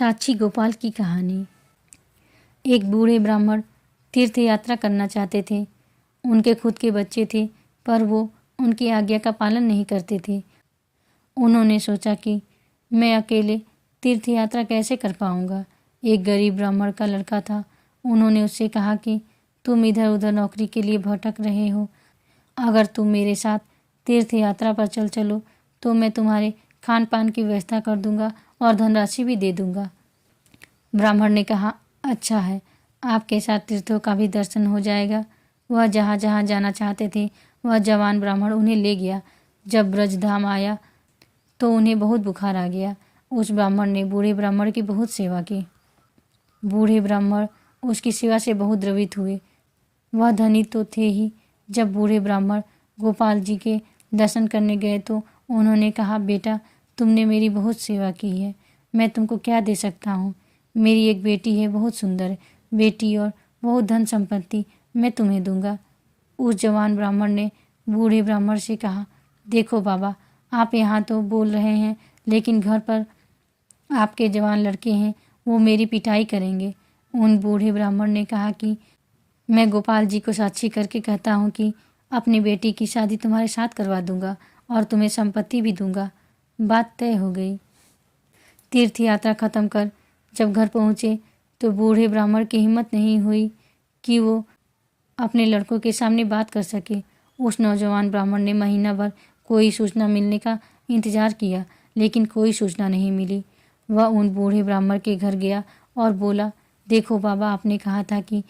साक्षी गोपाल की कहानी। एक बूढ़े ब्राह्मण तीर्थ यात्रा करना चाहते थे। उनके खुद के बच्चे थे, पर वो उनकी आज्ञा का पालन नहीं करते थे। उन्होंने सोचा कि मैं अकेले तीर्थ यात्रा कैसे कर पाऊंगा। एक गरीब ब्राह्मण का लड़का था। उन्होंने उससे कहा कि तुम इधर उधर नौकरी के लिए भटक रहे हो, अगर तुम मेरे साथ तीर्थ यात्रा पर चलो तो मैं तुम्हारे खान पान की व्यवस्था कर दूंगा और धनराशि भी दे दूंगा। ब्राह्मण ने कहा, अच्छा है, आपके साथ तीर्थों का भी दर्शन हो जाएगा। वह जहाँ जहाँ जाना चाहते थे वह जवान ब्राह्मण उन्हें ले गया। जब ब्रजधाम आया तो उन्हें बहुत बुखार आ गया। उस ब्राह्मण ने बूढ़े ब्राह्मण की बहुत सेवा की। बूढ़े ब्राह्मण उसकी सेवा से बहुत द्रवित हुए। वह धनी तो थे ही। जब बूढ़े ब्राह्मण गोपाल जी के दर्शन करने गए तो उन्होंने कहा, बेटा, तुमने मेरी बहुत सेवा की है, मैं तुमको क्या दे सकता हूँ। मेरी एक बेटी है, बहुत सुंदर बेटी, और बहुत धन संपत्ति मैं तुम्हें दूंगा। उस जवान ब्राह्मण ने बूढ़े ब्राह्मण से कहा, देखो बाबा, आप यहाँ तो बोल रहे हैं, लेकिन घर पर आपके जवान लड़के हैं, वो मेरी पिटाई करेंगे। उन बूढ़े ब्राह्मण ने कहा कि मैं गोपाल जी को साक्षी करके कहता हूँ कि अपनी बेटी की शादी तुम्हारे साथ करवा दूंगा और तुम्हें संपत्ति भी दूंगा। बात तय हो गई। तीर्थ यात्रा खत्म कर जब घर पहुँचे तो बूढ़े ब्राह्मण की हिम्मत नहीं हुई कि वो अपने लड़कों के सामने बात कर सके। उस नौजवान ब्राह्मण ने महीना भर कोई सूचना मिलने का इंतजार किया, लेकिन कोई सूचना नहीं मिली। वह उन बूढ़े ब्राह्मण के घर गया और बोला, देखो बाबा, आपने कहा था कि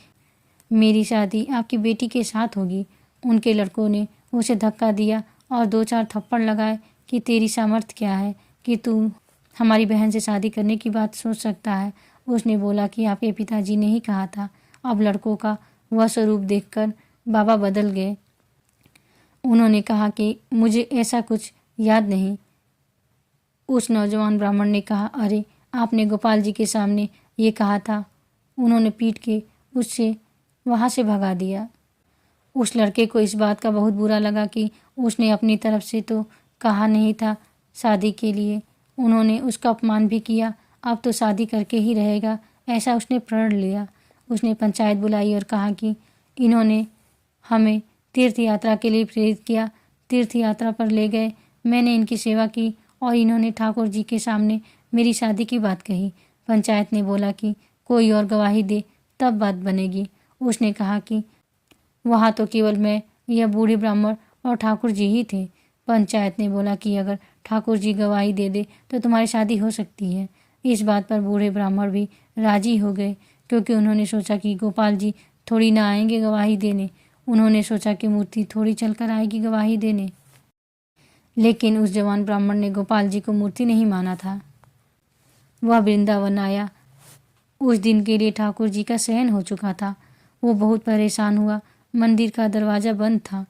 मेरी शादी आपकी बेटी के साथ होगी। उनके लड़कों ने उसे धक्का दिया और 2-4 थप्पड़ लगाए कि तेरी सामर्थ्य क्या है कि तू हमारी बहन से शादी करने की बात सोच सकता है। उसने बोला कि आपके पिताजी ने ही कहा था। अब लड़कों का वह स्वरूप देखकर बाबा बदल गए। उन्होंने कहा कि मुझे ऐसा कुछ याद नहीं। उस नौजवान ब्राह्मण ने कहा, अरे, आपने गोपाल जी के सामने ये कहा था। उन्होंने पीट के उससे वहाँ से भगा दिया। उस लड़के को इस बात का बहुत बुरा लगा कि उसने अपनी तरफ से तो कहा नहीं था शादी के लिए। उन्होंने उसका अपमान भी किया। अब तो शादी करके ही रहेगा, ऐसा उसने प्रण लिया। उसने पंचायत बुलाई और कहा कि इन्होंने हमें तीर्थ यात्रा के लिए प्रेरित किया, तीर्थ यात्रा पर ले गए, मैंने इनकी सेवा की और इन्होंने ठाकुर जी के सामने मेरी शादी की बात कही। पंचायत ने बोला कि कोई और गवाही दे तब बात बनेगी। उसने कहा कि वहाँ तो केवल मैं, यह बूढ़े ब्राह्मण और ठाकुर जी ही थे। पंचायत ने बोला कि अगर ठाकुर जी गवाही दे दे तो तुम्हारी शादी हो सकती है। इस बात पर बूढ़े ब्राह्मण भी राजी हो गए, क्योंकि उन्होंने सोचा कि गोपाल जी थोड़ी ना आएंगे गवाही देने। उन्होंने सोचा कि मूर्ति थोड़ी चलकर आएगी गवाही देने। लेकिन उस जवान ब्राह्मण ने गोपाल जी को मूर्ति नहीं माना था। वह वृंदावन आया। उस दिन के लिए ठाकुर जी का शयन हो चुका था। वो बहुत परेशान हुआ। मंदिर का दरवाज़ा बंद था।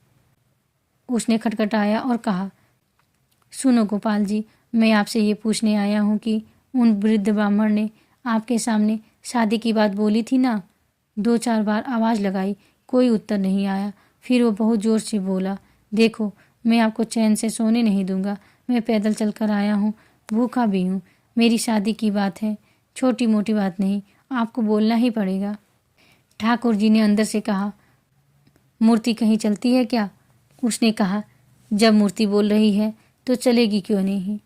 उसने खटखटाया और कहा, सुनो गोपाल जी, मैं आपसे ये पूछने आया हूँ कि उन वृद्ध ब्राह्मण ने आपके सामने शादी की बात बोली थी ना। 2-4 बार आवाज़ लगाई, कोई उत्तर नहीं आया। फिर वो बहुत ज़ोर से बोला, देखो, मैं आपको चैन से सोने नहीं दूंगा। मैं पैदल चलकर आया हूँ, भूखा भी हूँ। मेरी शादी की बात है, छोटी मोटी बात नहीं, आपको बोलना ही पड़ेगा। ठाकुर जी ने अंदर से कहा, मूर्ति कहीं चलती है क्या? उसने कहा, जब मूर्ति बोल रही है तो चलेगी क्यों नहीं।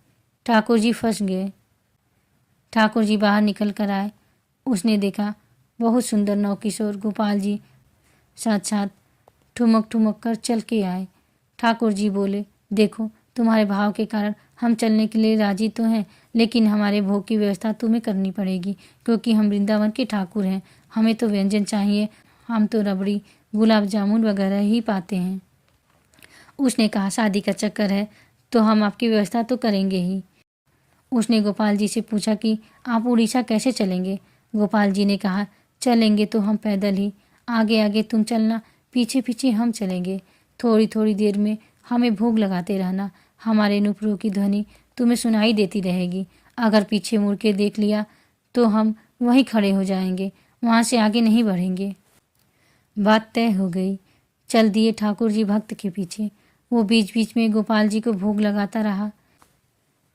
ठाकुर जी फंस गए। ठाकुर जी बाहर निकल कर आए। उसने देखा बहुत सुंदर नौकिशोर गोपाल जी साक्षात ठुमक ठुमक कर चल के आए। ठाकुर जी बोले, देखो, तुम्हारे भाव के कारण हम चलने के लिए राजी तो हैं, लेकिन हमारे भोग की व्यवस्था तुम्हें करनी पड़ेगी, क्योंकि हम वृंदावन के ठाकुर हैं। हमें तो व्यंजन चाहिए, हम तो रबड़ी, गुलाब जामुन वगैरह ही पाते हैं। उसने कहा, शादी का चक्कर है तो हम आपकी व्यवस्था तो करेंगे ही। उसने गोपाल जी से पूछा कि आप उड़ीसा कैसे चलेंगे। गोपाल जी ने कहा, चलेंगे तो हम पैदल ही, आगे आगे तुम चलना, पीछे पीछे हम चलेंगे। थोड़ी थोड़ी देर में हमें भोग लगाते रहना, हमारे नुपुरों की ध्वनि तुम्हें सुनाई देती रहेगी। अगर पीछे मुड़ के देख लिया तो हम वहीं खड़े हो जाएंगे, वहाँ से आगे नहीं बढ़ेंगे। बात तय हो गई। चल दिए ठाकुर जी भक्त के पीछे। वो बीच बीच में गोपाल जी को भोग लगाता रहा।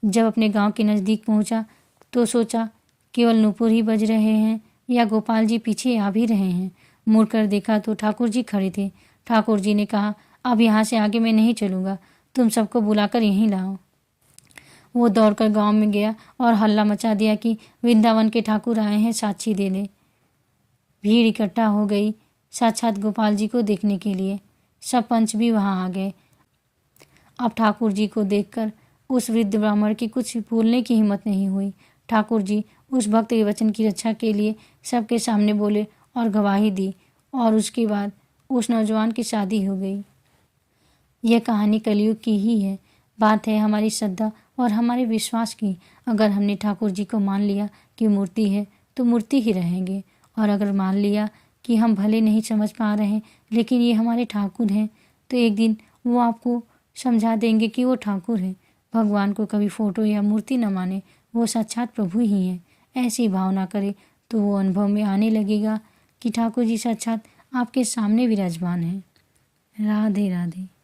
जब अपने गांव के नज़दीक पहुंचा तो सोचा केवल नूपुर ही बज रहे हैं या गोपाल जी पीछे आ भी रहे हैं। मुड़कर देखा तो ठाकुर जी खड़े थे। ठाकुर जी ने कहा, अब यहाँ से आगे मैं नहीं चलूँगा, तुम सबको बुलाकर यहीं लाओ। वो दौड़कर गांव में गया और हल्ला मचा दिया कि वृंदावन के ठाकुर आए हैं, साक्षी दे दे। भीड़ इकट्ठा हो गई साक्षात गोपाल जी को देखने के लिए। सब पंच भी वहाँ आ गए। अब ठाकुर जी को देखकर उस वृद्ध ब्राह्मण की कुछ बोलने की हिम्मत नहीं हुई। ठाकुर जी उस भक्त के वचन की रक्षा के लिए सबके सामने बोले और गवाही दी, और उसके बाद उस नौजवान की शादी हो गई। यह कहानी कलयुग की ही है। बात है हमारी श्रद्धा और हमारे विश्वास की। अगर हमने ठाकुर जी को मान लिया कि मूर्ति है तो मूर्ति ही रहेंगे, और अगर मान लिया कि हम भले नहीं समझ पा रहे हैं लेकिन ये हमारे ठाकुर हैं, तो एक दिन वो आपको समझा देंगे कि वो ठाकुर है। भगवान को कभी फोटो या मूर्ति न माने, वो साक्षात प्रभु ही हैं। ऐसी भावना करे तो वो अनुभव में आने लगेगा कि ठाकुर जी साक्षात आपके सामने विराजमान हैं। राधे राधे।